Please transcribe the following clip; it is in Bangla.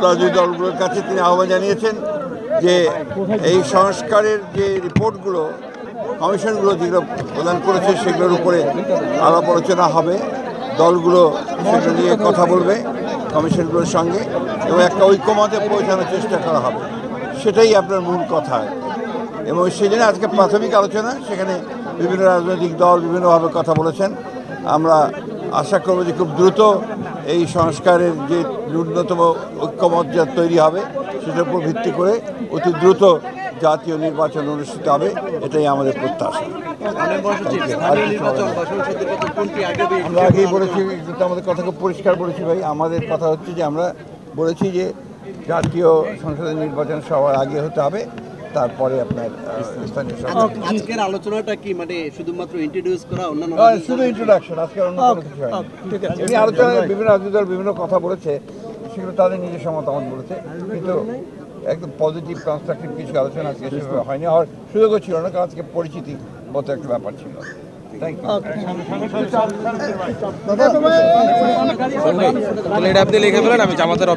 রাজনৈতিক দলগুলোর কাছে তিনি আহ্বান জানিয়েছেন যে এই সংস্কারের যে রিপোর্টগুলো কমিশনগুলো যেগুলো প্রদান করেছে সেগুলোর উপরে আলাপ আলোচনা হবে, দলগুলো সেগুলো নিয়ে কথা বলবে কমিশনগুলোর সঙ্গে এবং একটা ঐক্যমতে পৌঁছানোর চেষ্টা করা হবে। সেটাই আপনার মূল কথা। এবং সেই জন্য আজকে প্রাথমিক আলোচনা, সেখানে বিভিন্ন রাজনৈতিক দল বিভিন্নভাবে কথা বলেছেন। আমরা আশা করব যে খুব দ্রুত এই সংস্কারের যে ন্যূনতম ঐক্যমত যা তৈরি হবে সেটার উপর ভিত্তি করে অতি দ্রুত জাতীয় নির্বাচন অনুষ্ঠিত হবে, এটাই আমাদের প্রত্যাশা। আমরা আগেই বলেছি, কিন্তু আমাদের কথা খুব পরিষ্কার বলেছি ভাই, আমাদের কথা হচ্ছে যে আমরা বলেছি যে জাতীয় সংসদের নির্বাচন সবার আগে হতে হবে, তারপরে আপনার স্থানীয় আজকের আলোচনাটা কি মানে শুধুমাত্র ইন্ট্রোডিউস করা, অন্যান্য শুধু ইন্ট্রোডাকশন, আজকে অন্য কোনো কিছু হয় এই আলোচনায় বিভিন্ন রাজনৈতিক দল বিভিন্ন কথা বলেছে, সেগুলো তাদের নিজস্ব মতামত বলেছে, কিন্তু একদম পজিটিভ কনস্ট্রাকটিভ কিছু আলোচনা আজকে সেভাবে হয়নি, হওয়ার সুযোগও ছিল না, কারণ আজকে পরিচিতি মতো একটা ব্যাপার ছিল। Thank you. আপনি লিখে ফেলেন, আমি জামাতের